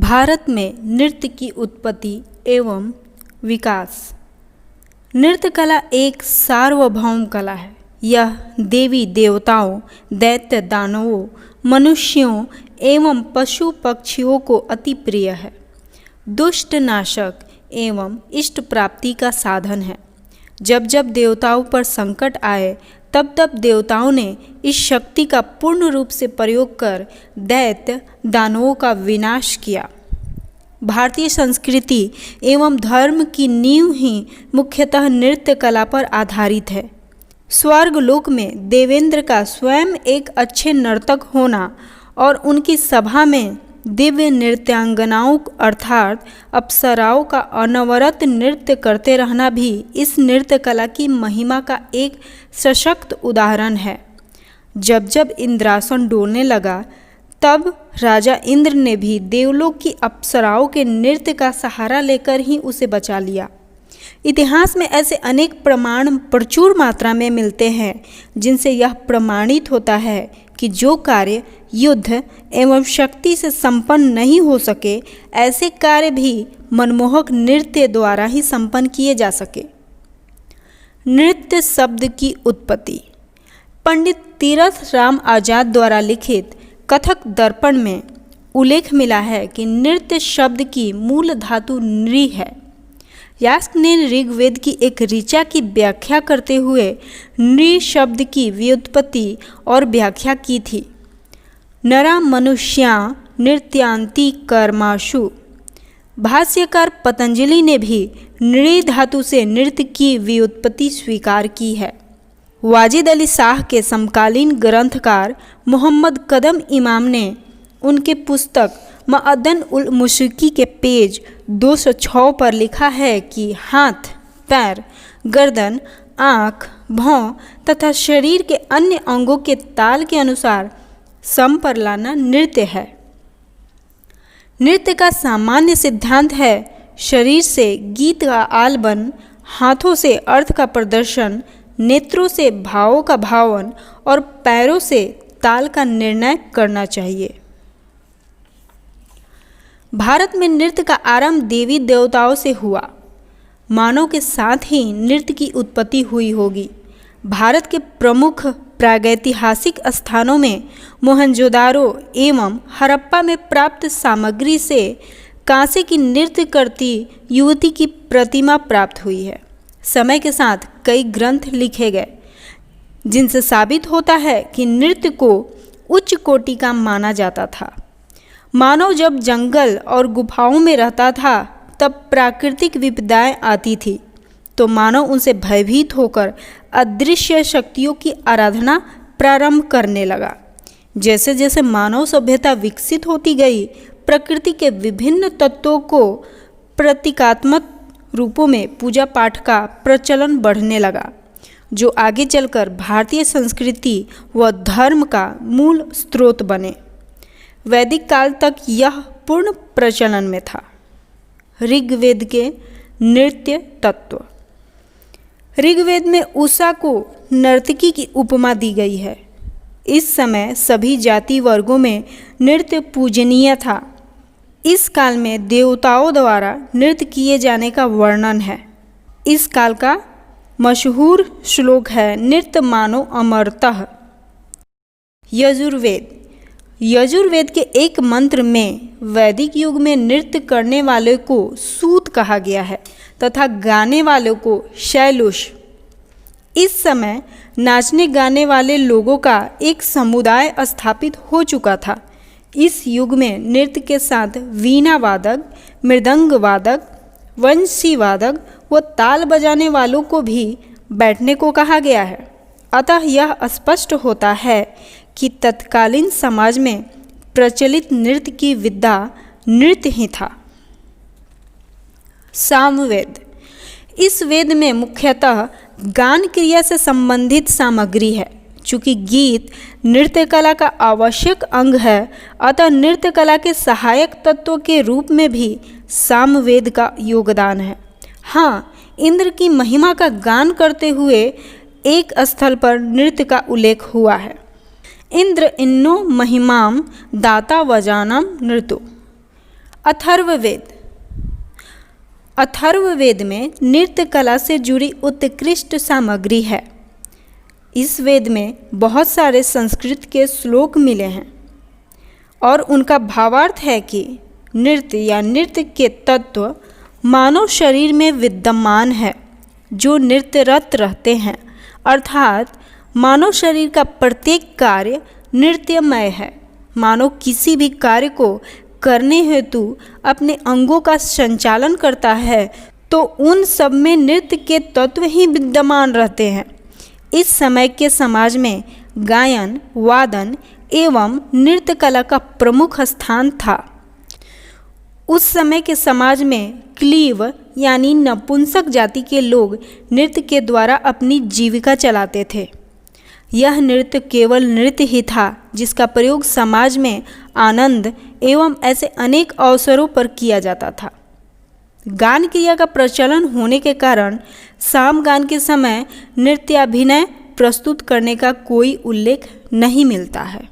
भारत में नृत्य की उत्पत्ति एवं विकास। नृत्य कला एक सार्वभौम कला है। यह देवी देवताओं, दैत्य दानवों, मनुष्यों एवं पशु पक्षियों को अति प्रिय है। दुष्ट नाशक एवं इष्ट प्राप्ति का साधन है। जब जब देवताओं पर संकट आए तब तब देवताओं ने इस शक्ति का पूर्ण रूप से प्रयोग कर दैत्य दानवों का विनाश किया। भारतीय संस्कृति एवं धर्म की नींव ही मुख्यतः नृत्य कला पर आधारित है। स्वर्गलोक में देवेंद्र का स्वयं एक अच्छे नर्तक होना और उनकी सभा में दिव्य नृत्यांगनाओं अर्थात अप्सराओं का अनवरत नृत्य करते रहना भी इस नृत्य कला की महिमा का एक सशक्त उदाहरण है। जब जब इंद्रासन डोलने लगा तब राजा इंद्र ने भी देवलोक की अप्सराओं के नृत्य का सहारा लेकर ही उसे बचा लिया। इतिहास में ऐसे अनेक प्रमाण प्रचुर मात्रा में मिलते हैं जिनसे यह प्रमाणित होता है कि जो कार्य युद्ध एवं शक्ति से संपन्न नहीं हो सके, ऐसे कार्य भी मनमोहक नृत्य द्वारा ही संपन्न किए जा सके। नृत्य शब्द की उत्पत्ति। पंडित तीरथ राम आजाद द्वारा लिखित कथक दर्पण में उल्लेख मिला है कि नृत्य शब्द की मूल धातु नृ है। यास्क ने ऋग्वेद की एक ऋचा की व्याख्या करते हुए नृ शब्द की व्युत्पत्ति और व्याख्या की थी। नरा मनुष्या नृत्यांति कर्माशु। भाष्यकार पतंजलि ने भी नृ धातु से नृत्य की व्युत्पत्ति स्वीकार की है। वाजिद अली शाह के समकालीन ग्रंथकार मोहम्मद कदम इमाम ने उनके पुस्तक मअदन उल मुशिकी के पेज 206 पर लिखा है कि हाथ, पैर, गर्दन, आँख, भौं तथा शरीर के अन्य अंगों के ताल के अनुसार सम पर लाना नृत्य है। नृत्य का सामान्य सिद्धांत है शरीर से गीत का आलबन, हाथों से अर्थ का प्रदर्शन, नेत्रों से भावों का भावन और पैरों से ताल का निर्णय करना चाहिए। भारत में नृत्य का आरंभ देवी देवताओं से हुआ। मानव के साथ ही नृत्य की उत्पत्ति हुई होगी। भारत के प्रमुख प्रागैतिहासिक स्थानों में मोहनजोदारो एवं हड़प्पा में प्राप्त सामग्री से कांसे की नृत्य करती युवती की प्रतिमा प्राप्त हुई है। समय के साथ कई ग्रंथ लिखे गए जिनसे साबित होता है कि नृत्य को उच्च कोटि का माना जाता था। मानव जब जंगल और गुफाओं में रहता था तब प्राकृतिक विपदाएं आती थी तो मानव उनसे भयभीत होकर अदृश्य शक्तियों की आराधना प्रारंभ करने लगा। जैसे जैसे मानव सभ्यता विकसित होती गई, प्रकृति के विभिन्न तत्वों को प्रतीकात्मक रूपों में पूजा पाठ का प्रचलन बढ़ने लगा, जो आगे चलकर भारतीय संस्कृति व धर्म का मूल स्रोत बने। वैदिक काल तक यह पूर्ण प्रचलन में था। ऋग्वेद के नृत्य तत्व। ऋग्वेद में उषा को नर्तकी की उपमा दी गई है। इस समय सभी जाति वर्गों में नृत्य पूजनीय था। इस काल में देवताओं द्वारा नृत्य किए जाने का वर्णन है। इस काल का मशहूर श्लोक है नृत्य मानो अमरतः। यजुर्वेद। यजुर्वेद के एक मंत्र में वैदिक युग में नृत्य करने वाले को सूत कहा गया है तथा गाने वालों को शैलुष। इस समय नाचने गाने वाले लोगों का एक समुदाय स्थापित हो चुका था। इस युग में नृत्य के साथ वीणा वादक, मृदंग वादक, वंशी वादक व ताल बजाने वालों को भी बैठने को कहा गया है। अतः यह स्पष्ट होता है कि तत्कालीन समाज में प्रचलित नृत्य की विधा नृत्य ही था। सामवेद। इस वेद में मुख्यतः गान क्रिया से संबंधित सामग्री है। चूँकि गीत नृत्य कला का आवश्यक अंग है, अतः नृत्य कला के सहायक तत्वों के रूप में भी सामवेद का योगदान है। हाँ, इंद्र की महिमा का गान करते हुए एक स्थल पर नृत्य का उल्लेख हुआ है। इंद्र इन्नो महिमाम दाता वजानम नृतो। अथर्ववेद। अथर्ववेद में नृत्य कला से जुड़ी उत्कृष्ट सामग्री है। इस वेद में बहुत सारे संस्कृत के श्लोक मिले हैं और उनका भावार्थ है कि नृत्य या नृत्य के तत्व मानव शरीर में विद्यमान है जो नृत्यरत रहते हैं, अर्थात मानव शरीर का प्रत्येक कार्य नृत्यमय है। मानव किसी भी कार्य को करने हेतु अपने अंगों का संचालन करता है तो उन सब में नृत्य के तत्व ही विद्यमान रहते हैं। इस समय के समाज में गायन, वादन एवं नृत्य कला का प्रमुख स्थान था। उस समय के समाज में क्लीव यानी नपुंसक जाति के लोग नृत्य के द्वारा अपनी जीविका चलाते थे। यह नृत्य केवल नृत्य ही था जिसका प्रयोग समाज में आनंद एवं ऐसे अनेक अवसरों पर किया जाता था। गान क्रिया का प्रचलन होने के कारण सामगान के समय नृत्याभिनय प्रस्तुत करने का कोई उल्लेख नहीं मिलता है।